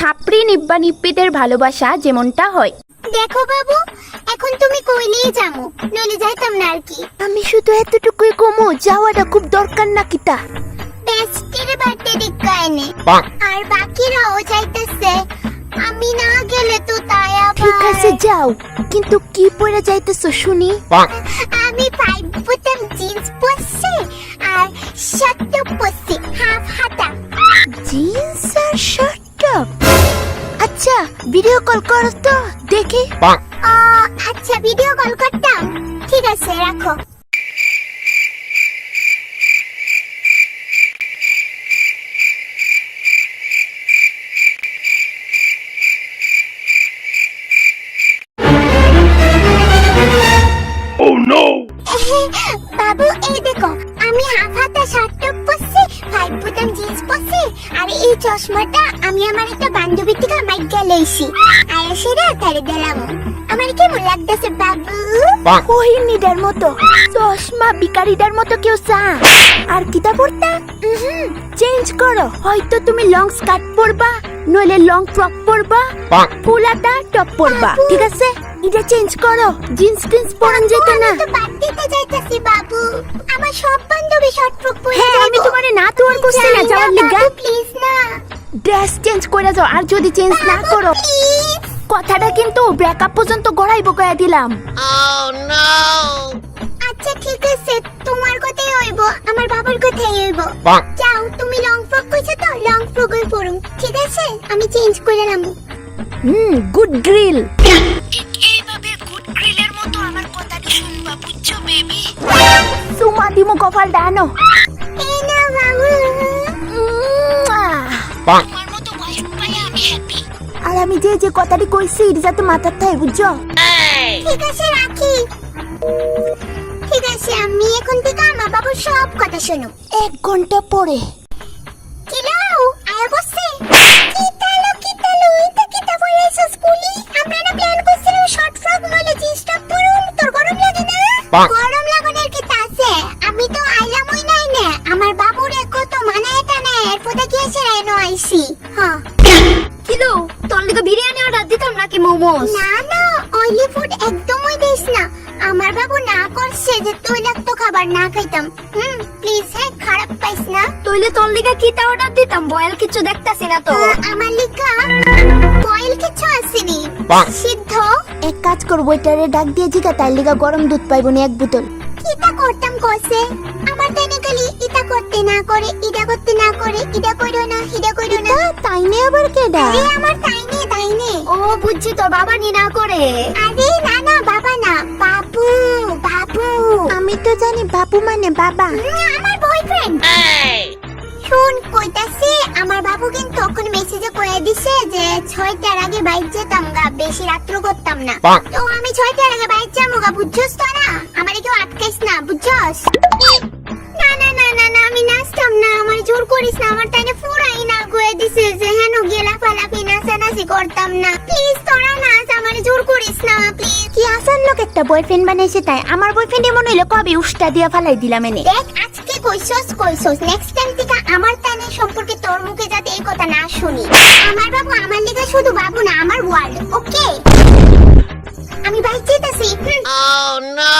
ছাপড়ি নিব্বা নিপ্পিদের ভালোবাসা যেমনটা হয়। দেখো বাবু, এখন তুমি কইলেই যামু, নইলে যাইতাম না আর কি। আমি শুধু এতটুকুই কমো, যাওয়াটা খুব দরকার নাকি তা? বেস্টির বার্থডে দিকায়নে আর বাকিরাও যাইতেছে, আমি না গেলে তো তাই আবার। ঠিক আছে যাও, কিন্তু কি পরে যাইতেছো শুনি? আমি 5 বুটাম জিন্স পরছি আর শার্ট টপ পরছি, হাফ হাতা। জিন্স আর শার্ট টপ? আচ্ছা ভিডিও কল করো তো দেখি। আচ্ছা ভিডিও কল করতাম, ঠিক আছে রাখো। বাবু এই দেখো, আমি হাফ হাতা শার্ট টপ পরছি, 5 বুটাম জিন্স পরছি আর এই চশমাটা আমি আমার একটা বান্ধবী থেকে মাইকা লইছি আর সেটা তারে দিলাম। আমার কেমন লাগতেছে বাবু? কোহিনীদের মতো, চশমা বিকারিদের মতো কেউ চা। আর কিতা পড়তা? চেঞ্জ করো, হয়তো তুমি লং স্কার্ট পরবা, নইলে লং ফ্রক পরবা, ফুলাটা টপ পরবা, ঠিক আছে? এটা চেঞ্জ করো, জিন্স টিন্স পরন যেত না। আমি তো বাদ দিতে যাইতাছি বাবু, আমার সব বান্ধবী শর্ট ফ্রক পরে। হ্যাঁ আমি তোমারে না তো আর করছি না যাওয়ার লিগা। প্লিজ না, ড্রেস চেঞ্জ করে যাও, আর যদি চেঞ্জ না করো প্লিজ। কথাটা কিন্তু ব্রেকআপ পর্যন্ত গড়াইবো কইয়া দিলাম। আচ্ছা ঠিক আছে, তোমার কথাই হইব, আমার বাবার কথাই হইব। যাও, তুমি লং ফ্রক কইছো তো, লং ফ্রকই পরুম, ঠিক আছে? আমি চেঞ্জ করে নিলাম। Good grill. এইভাবে গুড গ্রিলের মতো আমার কথাটি শুনবা, বুঝছো বেবি? সুমা দিমু কপাল ডানো। এই না বাবু। তোমার মতো ওয়াইফ পাইয়া আমি হ্যাপি। আর আমি যে যে কথাটি কইছি এটা যাতে মাথার থাকে, বুঝছো? ঠিক আছে রাখি। ঠিক আছে, আমি এখন থেকে আমার বাবুর সব কথা শুনো। 1 ঘন্টা পরে কিলাও আয়া বসছে। কিতালো এটা কিতা বলাইছস কুলি? আমরা না প্ল্যান করছিলাম শর্ট ফ্রক নলে জিন্স টপ পরুম, তোর গরম লাগে না? গরম লাগানোর কি আছে? আমি তো আইলামই নাই না, আমার বাবুর কত মানায় টানে এরপরে কি আছে এনো আইছি। হ্যাঁ কিলো তোর লিগে বিরিয়ানি অর্ডার দিতাম নাকি মোমোস? না না, অয়েলি ফুড একদমই দিস না। আমার বাবু না করছে যে তৈলাক্ত খাবার না খাইতাম। প্লিজ হ্যাঁ, খারাপ পাইস না। তইলে তোর লিগে কিটা অর্ডার দিতাম, বয়েল কিছু দেখতাছি না তো। আমার লিখা বয়েল কিছু আসেনি, সিদ্ধ। এক কাজ করবো, এটারে ডাক দিয়ে জিগা তার লিগা গরম দুধ পাইবো নি 1 বোতল। কিটা করতাম কইছে, আমার তাইনে খালি ইটা করতে না করে, ইটা করতে না করে, ইটা কইরো না, ইটা কইরো না। তাইনে আবার কেডা? আরে আমার তাইনে তাইনে। ও বুঝছি, তোর বাবা নি না করে। আরে না না, বাবা না, বাবু বাবু। আমি তো জানি বাবু মানে বাবা। আমার বয়ফ্রেন্ড। শুন কইতাছি, আমার বাবু কিন্তু তখন মেসেজে কয়ে দিছে যে 6টার আগে বাইক যেতাম গা, বেশি রাত্র করতাম না। তো আমি 6টার আগে বাইক যাবো গা, বুঝছস তো না? আমারে কেউ আটকাইস না, বুঝছস? না না না না না, আমি নাচতাম না, আমার জোর করিস না। আমার তাইনে পুরাই না কয়ে দিছে যে হেন গেলা ফালাফি নাচানাচি করতাম না। প্লিজ তোরা নাচ, আমারে জোর করিস না প্লিজ। কি আসার লোক একটা বয়ফ্রেন্ড বানাইছে তাই? আমার বয়ফ্রেন্ড এমন হইলো কবে উষ্টা দিয়া ফালাই দিলাম এনে। দেখ আজকে কইছস, নেক্সট টাইম থেকে আমার তানের সম্পর্কে তোর মুখে যাতে এই কথা না শুনি। আমার বাবু আমার লিগা শুধু বাবু না, আমার ওয়ার্ল্ড, ওকে? আমি বাইক যেতেছি। Oh no!